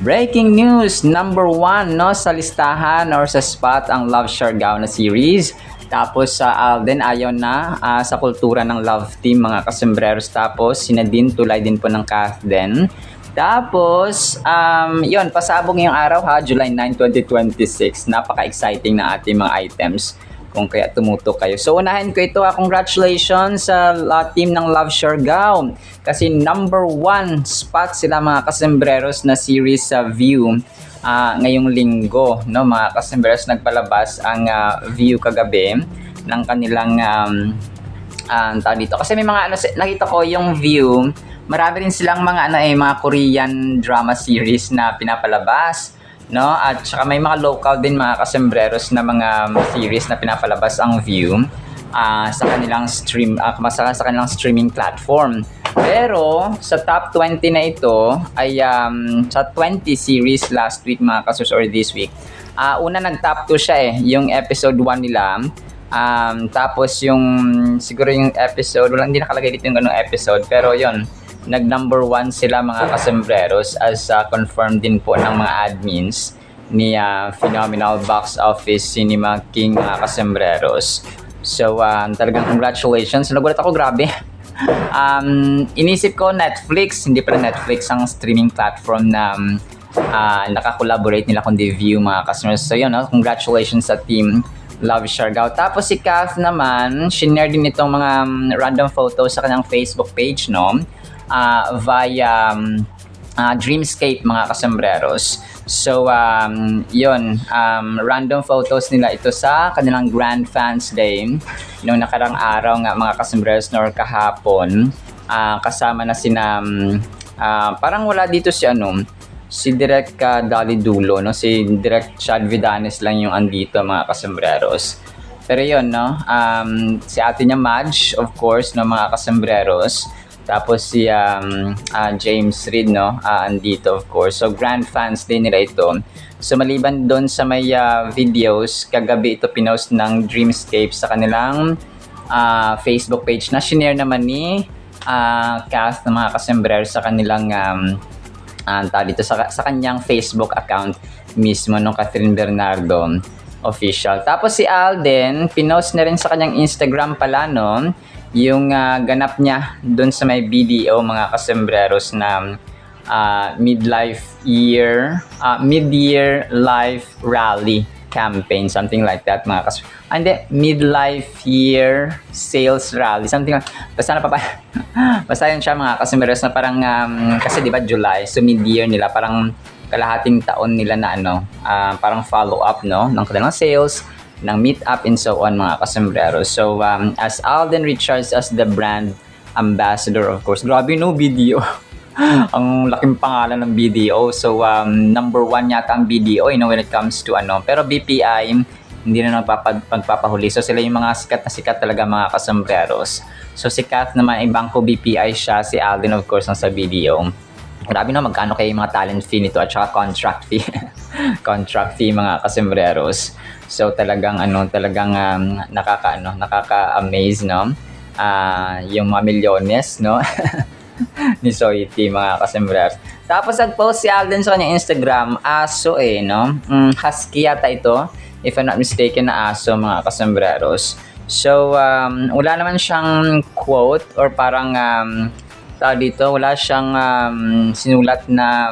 Breaking news, number 1 no, sa listahan or sa spot ang Love Siargao na series. Tapos sa Alden ayaw na sa kultura ng love team mga kasembreros. Tapos si Nadine tulay din po ng Kath din. Tapos, yun, pasabog ngayong araw ha, July 9, 2026. Napaka-exciting na ating mga items kung kaya tumutok kayo. So, unahin ko ito. Congratulations sa team ng Love Siargao. Kasi number 1 spot sila mga kasembreros na series sa View ngayong linggo. No? Mga kasembreros nagpalabas ang View kagabi ng kanilang tawag dito. Kasi may mga nakita ko yung View, marami rin silang mga mga Korean drama series na pinapalabas, no? At saka may mga local din mga kasembreros na mga series na pinapalabas ang View sa kanilang sa kanilang streaming platform. Pero sa top 20 na ito ay sa 20 series last week mga kasus or this week. Una nag-top 2 siya yung episode 1 nila. Tapos yung siguro yung episode, hindi nakalagay dito yung ganung episode, pero yon nag number 1 sila mga kasembreros as confirmed din po ng mga admins ni Phenomenal Box Office Cinema King mga kasembreros. So talagang congratulations. Nagulat ako, grabe. Inisip ko Netflix, hindi pa Netflix ang streaming platform na naka-collaborate nila kundi View mga kasembreros. So yun, congratulations sa team Love Siargao. Tapos si Kath naman, shinare din itong mga random photos sa kanyang Facebook page, no? Via Dreamscape mga kasembreros. So yun, random photos nila ito sa kanilang Grand Fans Day noong nakarang araw nga mga kasembreros nor kahapon. Kasama na sina parang wala dito si Direk Dali Dulo, no? Si Direk Chad Vidanes lang yung andito mga kasembreros. Pero yun, no? Si ate niya Madge, of course, no, mga kasembreros. Tapos si James Reid, no? Andito, of course. So, grand fans din nila ito. So, maliban doon sa may videos, kagabi ito pinost ng Dreamscape sa kanilang Facebook page na shinare naman ni Kath ng mga kasembreros sa kanilang dito sa kanyang Facebook account mismo nung Catherine Bernardo official. Tapos si Alden, pinost na rin sa kanyang Instagram pala, no, yung ganap niya doon sa may BDO mga kasembreros na mid-year life rally campaign, something like that mga mid-life year sales rally, something like, basta yun siya mga kasembreros na parang kasi di ba July, so mid-year nila, parang kalahating taon nila na parang follow up, no, ng kanilang sales, ng meet up and so on mga kasembreros. So as Alden Richards as the brand ambassador, of course, grabe no, BDO. Ang laking pangalan ng BDO. So number 1 yata ang BDO, when it comes to pero BPI hindi na magpapahuli. So sila yung mga sikat talaga mga kasembreros. So si Kath naman ibang ko BPI siya, si Alden of course nasa BDO. Grabe na, magkano kayo mga talent fee nito at saka contract fee. Contract fee mga kasembreros. So talagang nakaka-amaze, no? Yung mga milyones, no? ni Soiti mga kasembreros. Tapos nag-post si Alden sa kanyang Instagram, aso no? Husky yata ito, if I'm not mistaken, na aso mga kasembreros. So wala naman siyang quote or parang dito, wala siyang sinulat na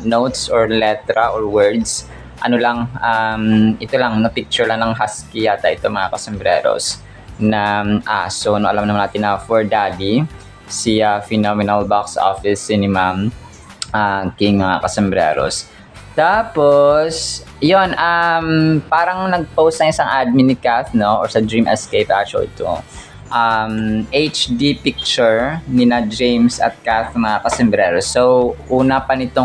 notes or letra or words. Ito lang, na picture lang ng husky yata ito mga kasembreros na aso, no? Alam naman natin na for daddy si Phenomenal Box Office Cinema King mga kasembreros. Tapos yun, parang nag-post na isang admin ni Kath, no, or sa Dream Escape actually ito, HD picture ni na James at Kath mga kasembreros. So una pa nito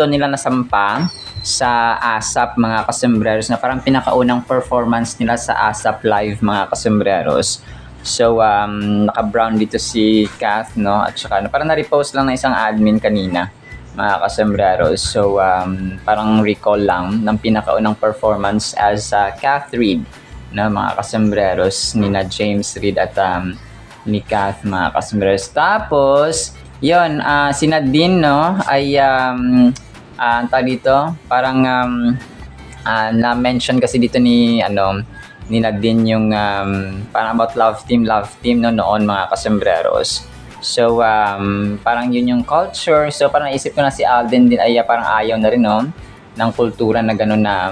nila nasampa sa ASAP mga kasembreros, na parang pinakaunang performance nila sa ASAP Live mga kasembreros. So naka-brown dito si Kath, no, at saka parang na-repost lang na isang admin kanina mga kasembreros. So parang recall lang ng pinakaunang performance as Kath Reid, na mga kasembreros ni na James Reid at ni Kath mga kasembreros. Tapos Yun, si Nadine, no, ay, ang tawag dito, parang, na-mention kasi dito ni, ni Nadine yung, parang about love team, no, noon mga kasembreros. So, parang yun yung culture. So, parang naisip ko na si Alden din ay parang ayaw na rin, no, ng kultura na gano'n na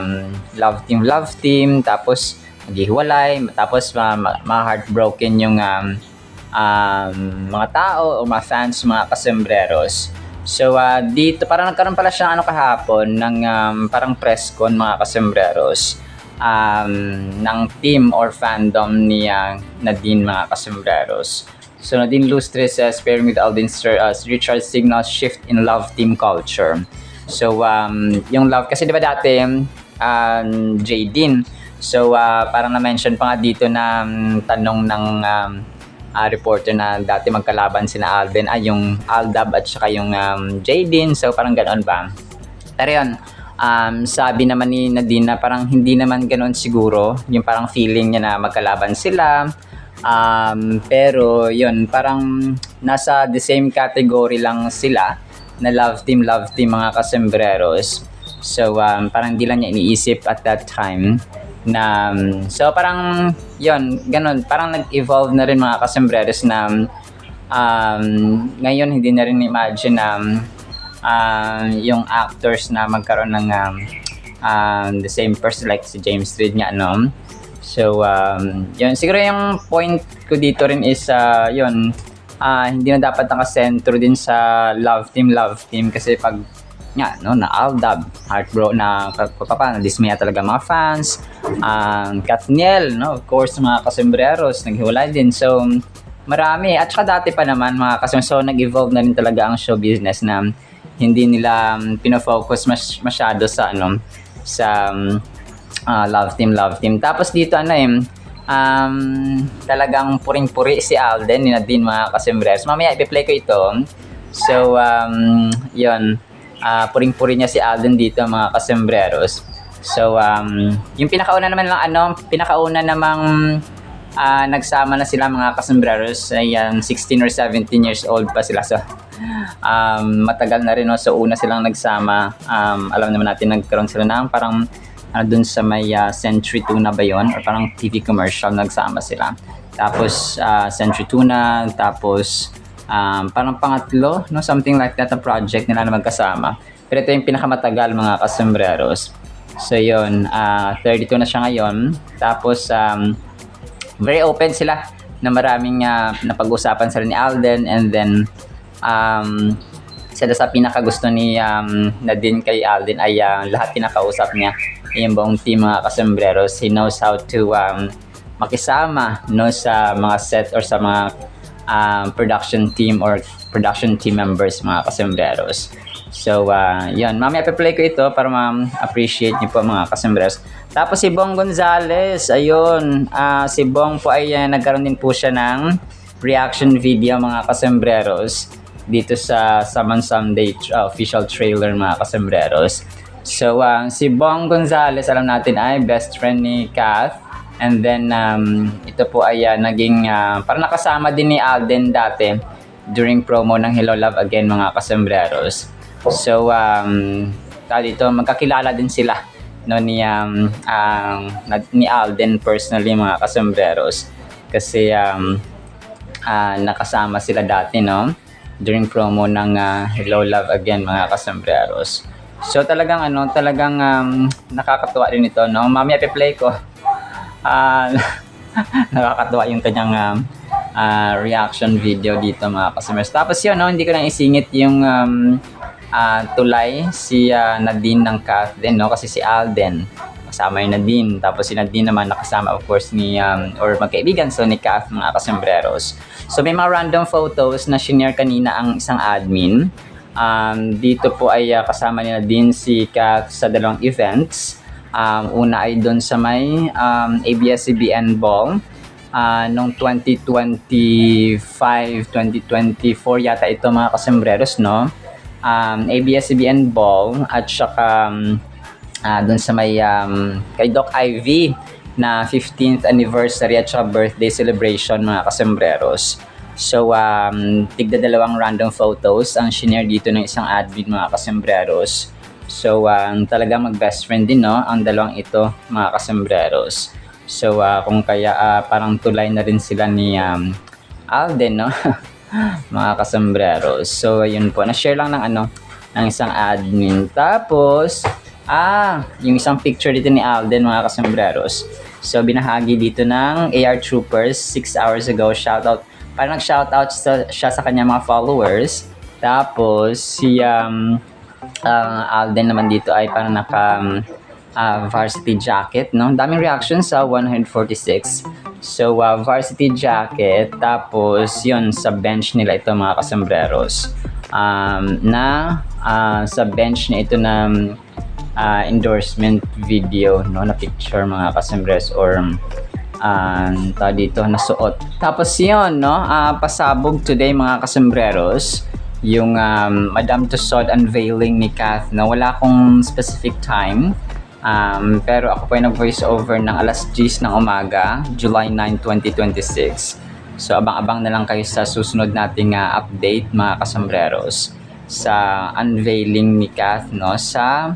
love team, tapos maghihiwalay, tapos ma-heartbroken yung mga tao o mga fans, mga kasembreros. So, dito, parang nagkaroon pala siya kahapon ng parang press con mga kasembreros ng team or fandom ni Nadine mga kasembreros. So, Nadine Lustres pairing with Alden Richard signals shift in love team culture. So, yung love, kasi di ba dati, Jaydin. So, parang na-mention pa nga dito na tanong ng reporter na dati magkalaban sina Alden ay yung Aldab at saka yung Jaydin. So, parang ganoon ba? Pero yun, sabi naman ni Nadine na parang hindi naman ganoon siguro. Yung parang feeling niya na magkalaban sila. Pero yun, parang nasa the same category lang sila na love team mga kasembreros. So, parang di lang niya iniisip at that time na, so parang yon ganun, parang nag-evolve na rin mga kasembreros na ngayon hindi na rin imagine na yung actors na magkaroon ng the same person like si James Reid nga, no? So, yun, siguro yung point ko dito rin is yun, hindi na dapat nakasentro din sa love team kasi pag nga, no, na Aldab, heartbroken na dismaya talaga mga fans. Kathniel, no, of course, mga kasembreros, naghiwalay din. So, marami. At saka dati pa naman, mga kasembreros, so nag-evolve na rin talaga ang show business na hindi nila pinofocus masyado sa, sa love team. Tapos dito, talagang puring-puri si Alden, ni Nadine, mga kasembreros. Mamaya, i-play ko ito. So, yun. Puring-puri niya si Alden dito, mga kasembreros. So, yung pinakauna namang nagsama na sila, mga kasembreros, ay 16 or 17 years old pa sila. So, matagal na rin, no? So, una silang nagsama. Alam naman natin, nagkaroon sila ng parang dun sa may Century Tuna ba yun? Or parang TV commercial, nagsama sila. Tapos, Century Tuna, tapos parang pangatlo, no, something like that, a project nila na magkasama. Pero ito yung pinakamatagal, mga kasembreros. So yun, 32 na siya ngayon. Tapos very open sila na maraming napag-usapan sila ni Alden, and then sila sa pinakagusto ni Nadine kay Alden ay lahat pinakausap niya yung buong team, mga kasembreros. He knows how to makisama, no, sa mga set or sa mga production team or production team members, mga kasembreros. So, yun. Mamaya pa-play ko ito para ma-appreciate niyo po, mga kasembreros. Tapos si Bong Gonzales, ayun. Si Bong po ay nagkaroon din po siya ng reaction video, mga kasembreros, dito sa Saman Someday official trailer, mga kasembreros. So, si Bong Gonzales, alam natin ay best friend ni Kath. And then, ito po ay naging, parang nakasama din ni Alden dati during promo ng Hello Love Again, mga kasembreros. So, dito, magkakilala din sila, no, ni Alden personally, mga kasembreros. Kasi, nakasama sila dati, no, during promo ng Hello Love Again, mga kasembreros. So, talagang, nakakatuwa rin ito, no. Mamaya i-play ko. Nakakatuwa yung kanyang reaction video dito, mga kasembreros. Tapos yun, no, hindi ko na isingit yung tulay si Nadine ng Kath din, no, kasi si Alden kasama yung Nadine, tapos si Nadine naman nakasama of course ni or magkaibigan so ni Kath, mga kasembreros. So may mga random photos na shinare kanina ang isang admin. Dito po ay kasama ni Nadine si Kath sa dalawang events. Una ay doon sa may ABS-CBN Ball noong 2025-2024 yata ito, mga kasembreros, no? ABS-CBN Ball at saka doon sa may kay Doc Ivy na 15th anniversary at saka birthday celebration, mga kasembreros. So, tigda dalawang random photos ang shinare dito ng isang admin mga kasembreros. So, talagang mag-best friend din, no? Ang dalawang ito, mga kasembreros. So, kung kaya parang tulay na rin sila ni Alden, no? Mga kasembreros. So, yun po. Na-share lang ng ng isang admin. Tapos, yung isang picture dito ni Alden, mga kasembreros. So, binahagi dito ng AR Troopers 6 hours ago. Shoutout. Parang nag-shoutout siya sa kanya mga followers. Tapos, si Alden naman dito ay parang naka varsity jacket, no? Daming reactions sa 146. So, varsity jacket. Tapos, yun, sa bench nila ito mga kasembreros. Sa bench na ito na endorsement video, no, na picture mga kasembreros or dito nasuot. Tapos yun, no, pasabog today mga kasembreros yung Madame Tussauds unveiling ni Kath, no. Wala akong specific time, pero ako po ay nag-voice over ng alas 10 ng umaga, July 9, 2026. So abang-abang na lang kayo sa susunod nating update mga kasembreros sa unveiling ni Kath, no, sa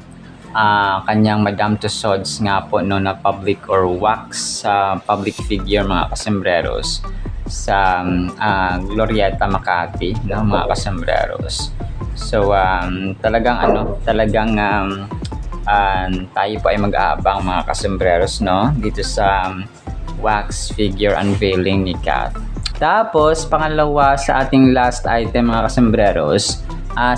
kanyang Madame Tussauds nga po, no, na public or wax public figure mga kasembreros sa Glorieta, Makati, no, mga kasembreros. So talagang tayo po ay mag-aabang mga kasembreros, no, dito sa wax figure unveiling ni Kath. Tapos pangalawa sa ating last item mga kasembreros,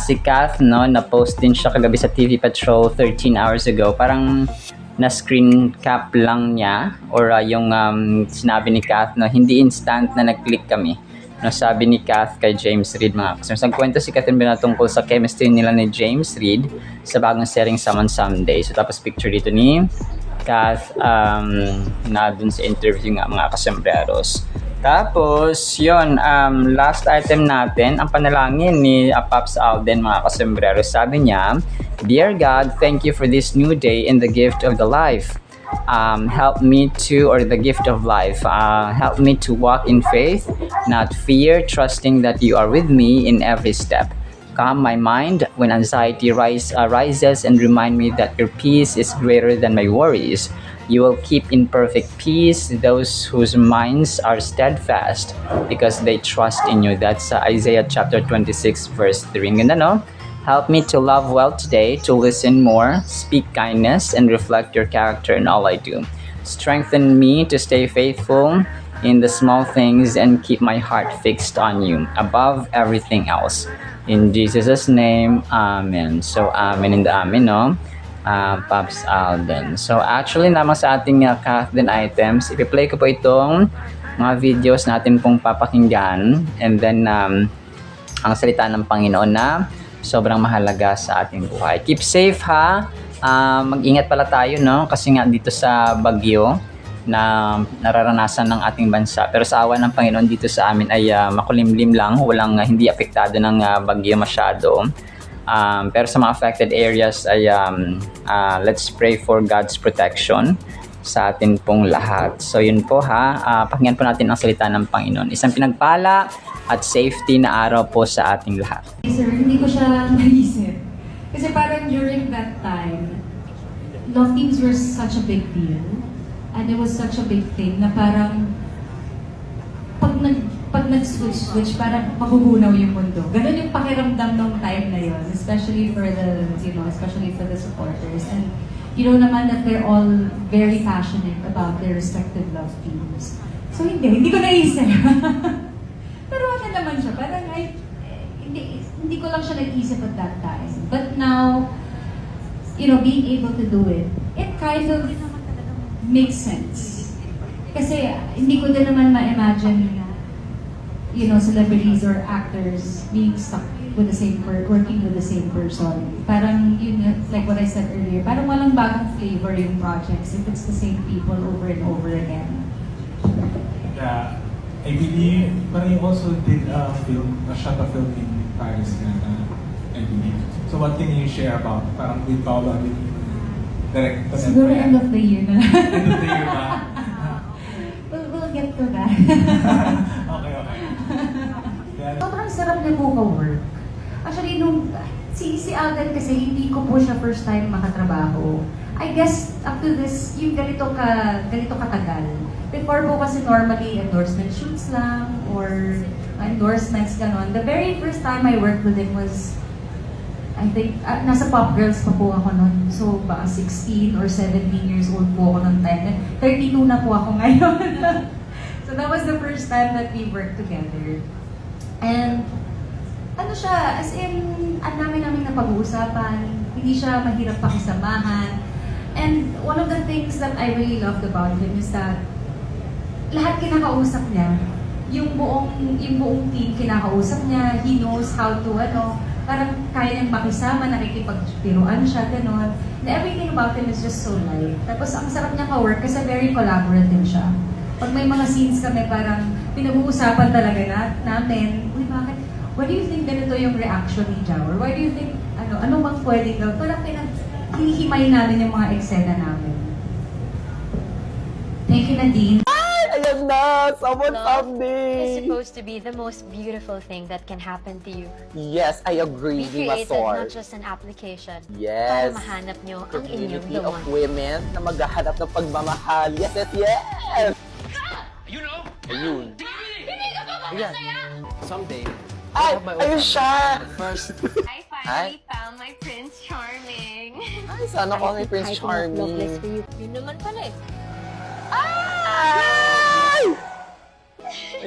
si Kath, no, na-post din siya kagabi sa TV Patrol 13 hours ago. Parang na-screen cap lang niya or yung sinabi ni Kath, no, hindi instant na nag-click kami. No, sabi ni Kath kay James Reid mga kasembreros. Nagkwento si Catherine Bernal tungkol sa chemistry nila ni James Reid sa bagong series Someone Someday. So tapos picture dito ni Kath na dun sa interview nga mga kasembreros. Tapos, yun, last item natin, ang panalangin ni Paps Alden mga kasembreros. Sabi niya, Dear God, thank you for this new day and the gift of the life. Help me to, or the gift of life, help me to walk in faith, not fear, trusting that you are with me in every step. Calm my mind when anxiety rises and remind me that your peace is greater than my worries. You will keep in perfect peace those whose minds are steadfast because they trust in you. That's Isaiah chapter 26 verse 3. Ang ganda, no? Help me to love well today, to listen more, speak kindness, and reflect your character in all I do. Strengthen me to stay faithful in the small things and keep my heart fixed on you above everything else. In Jesus' name, Amen. So, Amen in the Amen, no? Paps Alden. So actually naman sa ating Kath din items, i-play ko po itong mga videos natin pong papakinggan, and then ang salita ng Panginoon na sobrang mahalaga sa ating buhay. Keep safe, ha. Mag-ingat pala tayo, no, kasi nga dito sa bagyo na nararanasan ng ating bansa, pero sa awa ng Panginoon dito sa amin ay makulimlim lang, walang hindi apektado ng bagyo masyado. Pero sa mga affected areas ay let's pray for God's protection sa atin pong lahat. So yun po, ha, pakinggan po natin ang salita ng Panginoon. Isang pinagpala at safety na araw po sa ating lahat. Sir, hindi ko siya naisip. Kasi parang during that time, love teams were such a big deal. And it was such a big thing na parang pag nag-switch, parang mabubunaw yung mundo. Ganun yung pakiramdam nung time na yun, especially for the supporters. And you know naman that they're all very passionate about their respective love teams. So hindi ko naisip. Pero ano naman siya, parang hindi ko lang siya nag-isip at that time. But now, you know, being able to do it, it kind of makes sense. Kasi hindi ko din naman ma-imagine, you know, celebrities or actors being stuck with the same working with the same person. Parang yun, like what I said earlier, parang walang bagong flavor yung projects if it's the same people over and over again. Yeah, I believe, but you also did a shot of film in Paris, I believe. So what can you share about parang with Paula, with director? Siguro end of the year na. End of the year ba? We'll get to that. Okay. Ayan. Sobrang sarap niya po ka-work. Actually, si Alden kasi hindi ko po siya first time makatrabaho. I guess up to this, yung ganito katagal. Before po kasi normally endorsement shoots lang or endorsements ganon. The very first time I worked with him was, I think, nasa Pop Girls pa po ako noon. So, baka 16 or 17 years old po ako noong time. 32 na po ako ngayon. So, that was the first time that we worked together. And, ano siya, as in, ang namin napag-uusapan, hindi siya mahirap pakisamahan. And one of the things that I really loved about him is that lahat kinakausap niya. Yung buong team kinakausap niya. He knows how to, parang kaya niyang makisama, nakikipagpiruan siya, gano'n. And everything about him is just so light. Tapos ang sarap niya ka-work kasi very collaborative siya. Pag may mga scenes kami, parang pinag-uusapan talaga namin, uy, bakit? What do you think ganito yung reaction ni Ja? Or why do you think, ano bang pwedeng daw? Parang hinihimay namin yung mga eksena namin. Thank you, Nadine. Ayan na! Someone Love someday! is supposed to be the most beautiful thing that can happen to you. Yes, I agree, Be Diva created, Sor. not just an application. Yes. Para mahanap nyo ang inyong Community the of one. women na maghahanap ng pagmamahal. Yes, yes, yes! You know? Ayun. Ayan. Someday, Ay! Ayun siya! first I finally found my Prince Charming. Ay, sana ko may Prince Charming. for you. Yun naman pala eh. Ay!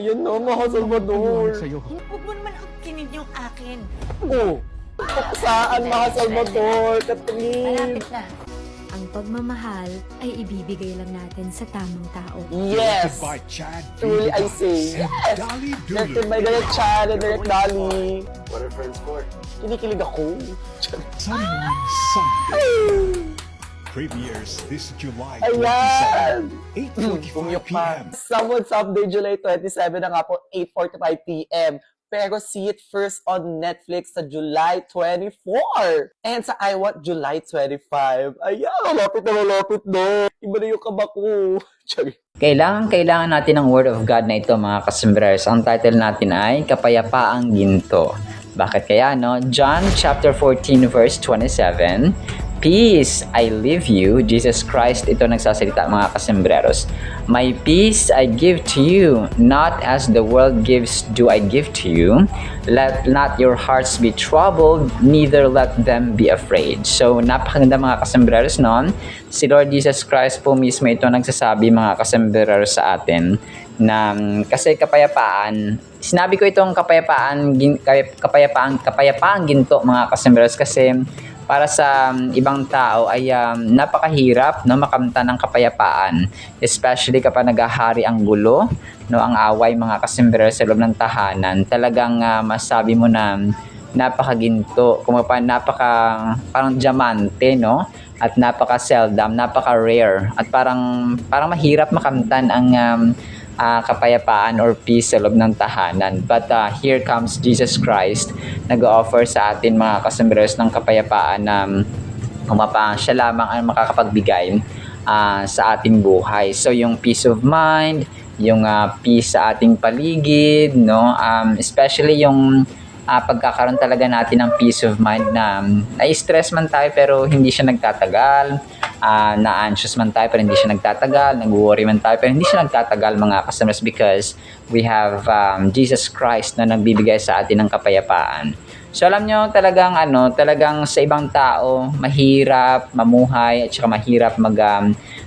Ayun no, mga Salvador. Huwag mo naman akinin yung akin. Oh! Saan mga Salvador? Catherine? Malapit na. Ang pagmamahal ay ibibigay lang natin sa tamang tao. Yes! By Chad Truly I say, yes! Dolly Directed Dooley. by Direct Chad and Direct Dolly. what are friends for? Kinikilig ako. Someone someday. Premieres this July 27, Ayan! 8:45 Pumiyok p.m. pa. Someone someday, July 27 na nga po, 8:45 p.m. Pero see it first on Netflix sa July 24. And sa I Want July 25. Ayan, malapit na. Iba na yung kaba ko. Sorry. Kailangan natin ng Word of God na ito mga kasembrers. Ang title natin ay Kapayapaang Ginto. Bakit kaya no? John chapter 14 verse 27. Peace I leave you. Jesus Christ ito nagsasalita mga kasembreros. My peace I give to you, not as the world gives do I give to you. Let not your hearts be troubled, neither let them be afraid. So napakaganda mga kasembreros noon. Si Lord Jesus Christ po mismo ito nagsasabi mga kasembreros sa atin na kasi kapayapaan, sinabi ko itong kapayapaang ginto mga kasembreros kasi para sa ibang tao ay napakahirap no makamtan ng kapayapaan, especially kapag naghahari ang gulo no ang away mga kasembreros sa loob ng tahanan. Talagang masabi mo na napakaginto, kung paano parang diamante no, at napaka seldom, napaka rare, at parang mahirap makamtan ang kapayapaan or peace sa loob ng tahanan. But here comes Jesus Christ, nag-offer sa atin mga kasembreros ng kapayapaan na siya lamang ang makakapagbigay sa ating buhay. So yung peace of mind, yung peace sa ating paligid, no, especially yung pagkakaroon talaga natin ng peace of mind na na-stress man tayo pero hindi siya nagtatagal, na-anxious man tayo pero hindi siya nagtatagal, nag-worry man tayo pero hindi siya nagtatagal mga customers, because we have Jesus Christ na nagbibigay sa atin ng kapayapaan. So alam nyo, talagang sa ibang tao, mahirap mamuhay at saka mahirap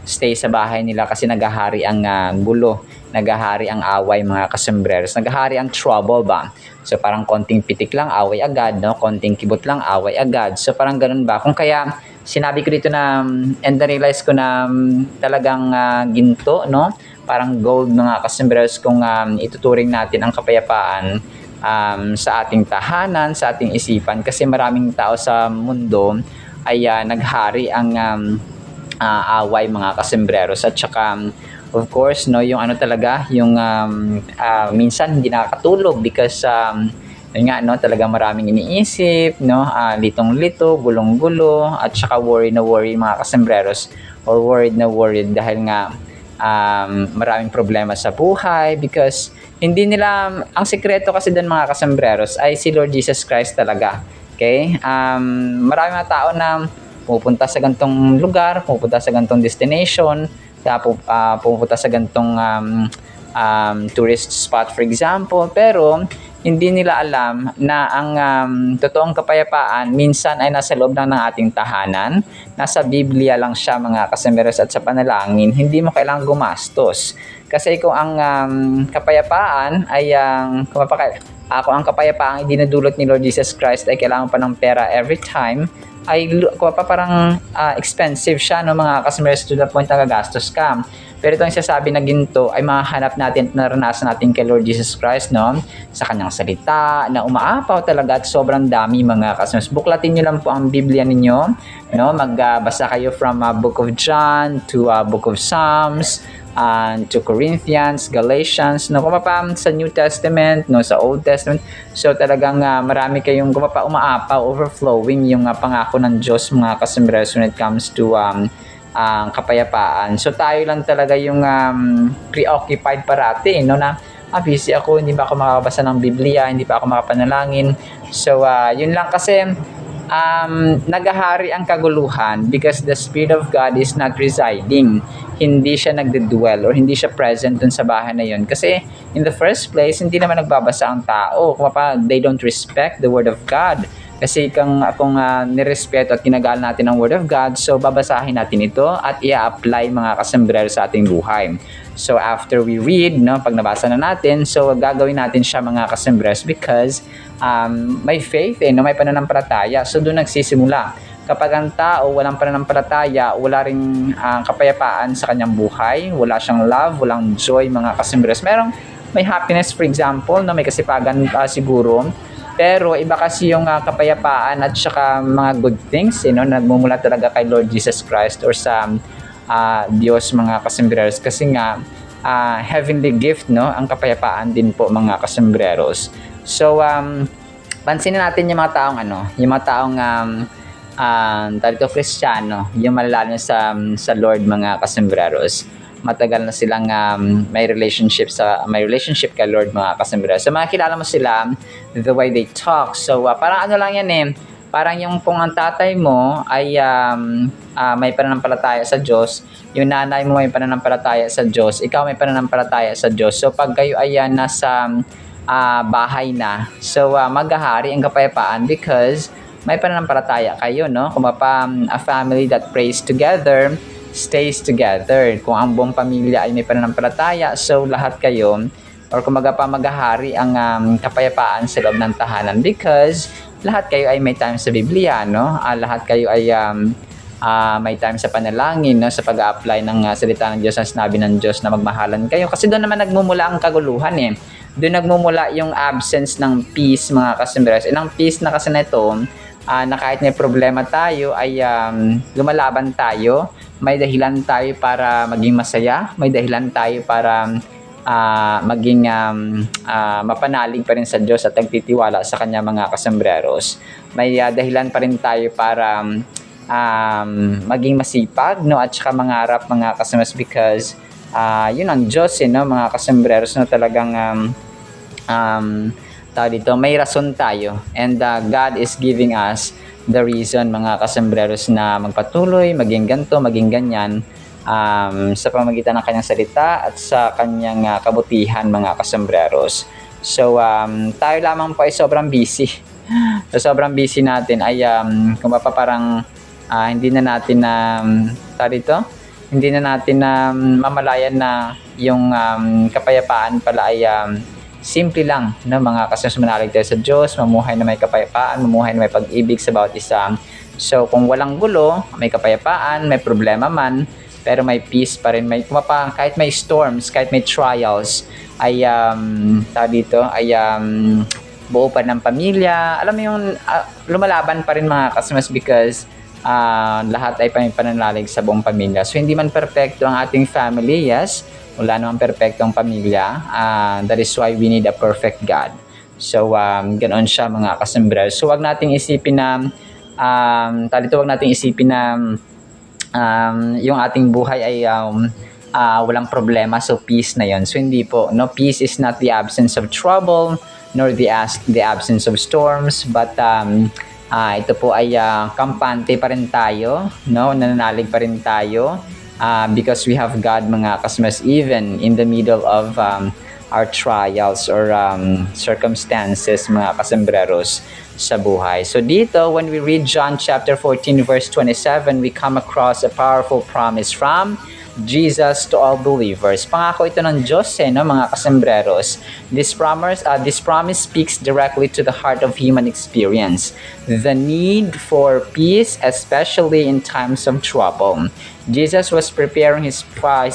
stay sa bahay nila kasi naghahari ang gulo, naghahari ang away mga kasembreros, naghahari ang trouble ba. So parang konting pitik lang, away agad, no? Konting kibot lang, away agad. So parang ganun ba? Kung kaya sinabi ko dito na, and na-realize ko na talagang ginto, no? Parang gold mga kasembreros kung ituturing natin ang kapayapaan sa ating tahanan, sa ating isipan, kasi maraming tao sa mundo ay naghari ang away mga kasembreros, at saka of course no yung yung minsan hindi nakakatulog because yun nga no, talaga maraming iniisip no, litong-lito, gulong-gulo, at saka worry mga kasembreros, or worried dahil nga maraming problema sa buhay because hindi nila, ang sikreto kasi doon mga kasembreros ay si Lord Jesus Christ talaga. Okay? Marami mga tao na pupunta sa gantong lugar, pupunta sa gantong destination, pupunta sa gantong tourist spot for example, pero hindi nila alam na ang totoong kapayapaan minsan ay nasa loob lang ng ating tahanan. Nasa Biblia lang siya mga kasembreros at sa panalangin. Hindi mo kailangang gumastos. Kasi kung ang kapayapaan ay kung ang kapayapaan ay dinudulot ni Lord Jesus Christ ay kailangan pa ng pera every time, ay parang expensive siya no mga kasembreros, to the point na gagastos ka. Pero ito ang sasabi na ginto ay mahanap natin at naranasan natin kay Lord Jesus Christ, no? Sa kanyang salita, na umaapaw talaga at sobrang dami mga kasembreros. Buklatin nyo lang po ang Biblia ninyo, no? Magbasa kayo from Book of John to Book of Psalms, to Corinthians, Galatians, no? Kumapa sa New Testament, no? Sa Old Testament. So talagang marami kayong umaapaw, overflowing yung pangako ng Diyos mga kasembreros when it comes to ang kapayapaan. So tayo lang talaga yung preoccupied parati, no, na busy ako, hindi pa ako makakabasa ng Biblia, hindi pa ako makapanalangin. So yun lang kasi nagahari ang kaguluhan because the Spirit of God is not residing. Hindi siya nagde-dwell or hindi siya present dun sa bahay na yun. Kasi in the first place, hindi naman nagbabasa ang tao. They don't respect the Word of God. Kasi kung nirespeto at tinagal natin ang Word of God, so babasahin natin ito at i-apply mga kasembrero sa ating buhay. So after we read, no, pag nabasa na natin, so gagawin natin siya mga kasembrero because may faith, no, may pananampalataya. So doon nagsisimula. Kapag ang tao walang pananampalataya, wala ring kapayapaan sa kanyang buhay, wala siyang love, walang joy mga kasembrero. May happiness for example, no, may kasipagan siguro. Pero iba kasi yung kapayapaan at saka mga good things, no, nagmumula talaga kay Lord Jesus Christ or sa Diyos mga kasembreros. Kasi nga, heavenly gift, no, ang kapayapaan din po mga kasembreros. So, pansinin natin yung mga taong talito Kristiyano, yung malalalim sa Lord mga kasembreros. Matagal na silang may relationship kay Lord mga kasembreros. So makikilala mo sila the way they talk. So parang ano lang yan parang yung kung ang tatay mo ay may pananampalataya sa Diyos, yung nanay mo may pananampalataya sa Diyos, ikaw may pananampalataya sa Diyos. So pag kayo ay nasa bahay na, so maghahari ang kapayapaan because may pananampalataya kayo, no? Kung a family that prays together stays together. Kung ang buong pamilya ay may pananampalataya, so lahat kayo or kumaga pa maghahari ang kapayapaan sa loob ng tahanan because lahat kayo ay may time sa Biblia, no? Lahat kayo ay may time sa panalangin, no? Sa pag-a-apply ng salita ng Diyos, ang sinabi ng Diyos na magmahalan kayo. Kasi doon naman nagmumula ang kaguluhan Doon nagmumula yung absence ng peace mga kasembreros. Ang peace na kasi na ito, na kahit may problema tayo ay lumalaban tayo, may dahilan tayo para maging masaya, may dahilan tayo para maging mapanalig pa rin sa Diyos at nagtitiwala sa Kanya mga kasembreros. May dahilan pa rin tayo para maging masipag, no, at saka mangarap mga kasembreros because yun ang Diyos, no, mga kasembreros, no, talagang may rason tayo and God is giving us the reason mga kasembreros na magpatuloy, maging ganto, maging ganyan sa pamamagitan ng kanyang salita at sa kanyang kabutihan mga kasembreros. So tayo lamang po ay sobrang busy. So sobrang busy natin ay kung parang hindi na natin mamalayan na yung kapayapaan pala ay simple lang, no, mga kasembreros, manalig tayo sa Diyos, mamuhay na may kapayapaan, mamuhay na may pag-ibig sa bawat isa. So kung walang gulo, may kapayapaan, may problema man, pero may peace pa rin, kahit may storms, kahit may trials, ay buo pa ng pamilya. Alam mo yung lumalaban pa rin mga kasembreros because lahat ay pananalig sa buong pamilya. So hindi man perfecto ang ating family, yes, wala namang perfectong pamilya. That is why we need a perfect God. So ganoon siya mga kasembreros. So wag nating isipin na yung ating buhay ay walang problema, so peace na yon. So hindi po, no, peace is not the absence of trouble nor the absence of storms, but ito po ay kampante pa rin tayo, no, nananalig pa rin tayo because we have God, mga kasmas, even in the middle of our trials or circumstances, mga kasembreros, sa buhay. So dito, when we read John chapter 14 verse 27, we come across a powerful promise from Jesus to all believers. Pangako ito ng Diyos, no, mga kasembreros. This promise speaks directly to the heart of human experience. The need for peace, especially in times of trouble. Jesus was preparing his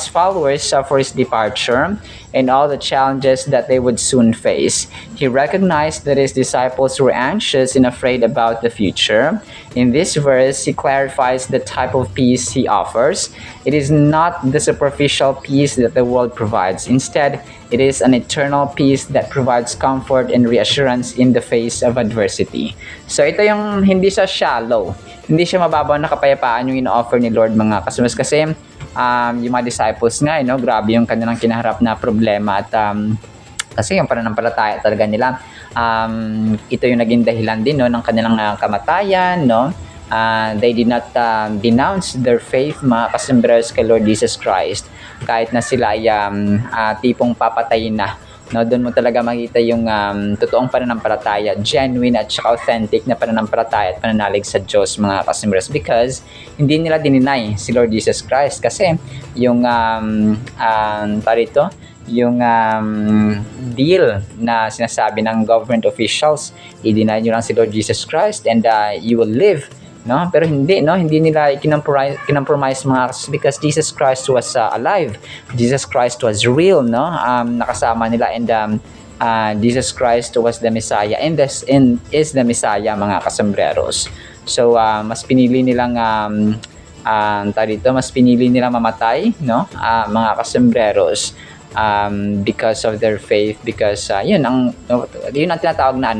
followers for his departure and all the challenges that they would soon face. He recognized that his disciples were anxious and afraid about the future. In this verse, he clarifies the type of peace he offers. It is not the superficial peace that the world provides. Instead, it is an eternal peace that provides comfort and reassurance in the face of adversity. So ito yung hindi siya shallow. Hindi siya mababaw na kapayapaan yung ino-offer ni Lord, mga kasumas. Kasi yung mga disciples nga, grabe yung kanilang kinaharap na problema. At kasi yung pananampalataya talaga nila, ito yung naging dahilan din, no, ng kanilang kamatayan. No? They did not denounce their faith, mga kasembreros, kay Lord Jesus Christ. Kahit na sila ay tipong papatayin na. No, doon mo talaga makita yung totoong pananampalataya, genuine at saka authentic na pananampalataya at pananalig sa Diyos, mga kasembreros, because hindi nila dininay si Lord Jesus Christ. Kasi yung yung deal na sinasabi ng government officials, i-deny nyo lang si Lord Jesus Christ and you will live. No? Pero hindi nila kinompromise, mga, because Jesus Christ was alive. Jesus Christ was real, no? Nakasama nila, and Jesus Christ was the Messiah and is the Messiah, mga kasembreros. So mas pinili nilang mamatay, no? Mga kasembreros, because of their faith, because yun ang tinatawag na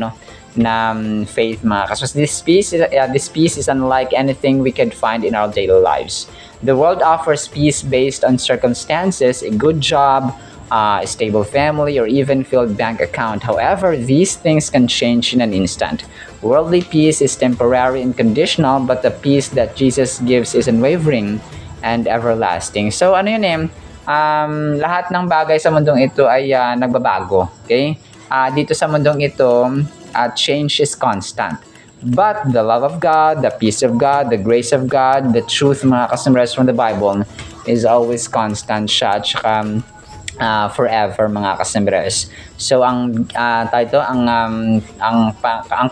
faith, mga kaswas. This peace is unlike anything we could find in our daily lives. The world offers peace based on circumstances, a good job, a stable family, or even filled bank account. However, these things can change in an instant. Worldly peace is temporary and conditional, but the peace that Jesus gives is unwavering and everlasting. So lahat ng bagay sa mundong ito ay nagbabago. Okay? Dito sa mundong ito, change is constant. But the love of God, the peace of God, the grace of God, the truth, mga kasembreros, from the Bible is always constant siya, at saka forever, mga kasembreros. So ang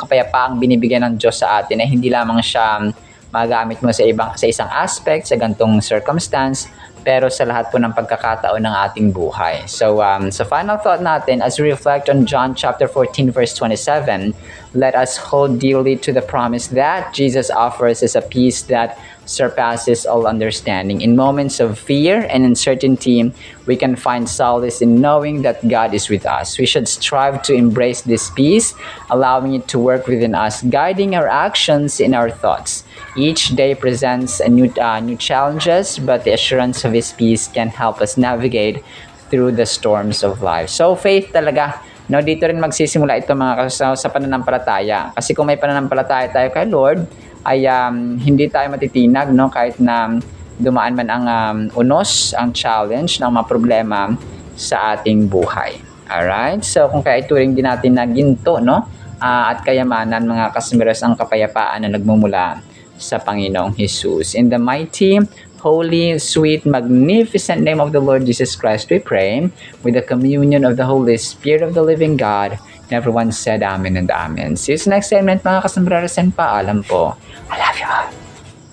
kapayapaang binibigyan ng Diyos sa atin ay hindi lamang siya magamit mo sa isang aspect, sa gantong circumstance, pero sa lahat po ng pagkakataon ng ating buhay. So, sa final thought natin, as we reflect on John chapter 14 verse 27, let us hold dearly to the promise that Jesus offers us a peace that surpasses all understanding. In moments of fear and uncertainty, we can find solace in knowing that God is with us. We should strive to embrace this peace, allowing it to work within us, guiding our actions and our thoughts. Each day presents a new challenges, but the assurance of His peace can help us navigate through the storms of life. So faith talaga, no, dito rin magsisimula ito, mga sa pananampalataya. Kasi kung may pananampalataya tayo kay Lord, ay hindi tayo matitinag, no, kahit na dumaan man ang unos, ang challenge ng mga problema sa ating buhay. Alright? So kung kaya ituring din natin na ginto, no, at kayamanan, mga kasembreros, ang kapayapaan na nagmumula sa Panginoong Jesus. In the mighty, holy, sweet, magnificent name of the Lord Jesus Christ, we pray, with the communion of the Holy Spirit of the living God. And everyone said Amen and Amen. See you next segment, mga kasembreros, and paalam po. I love you all.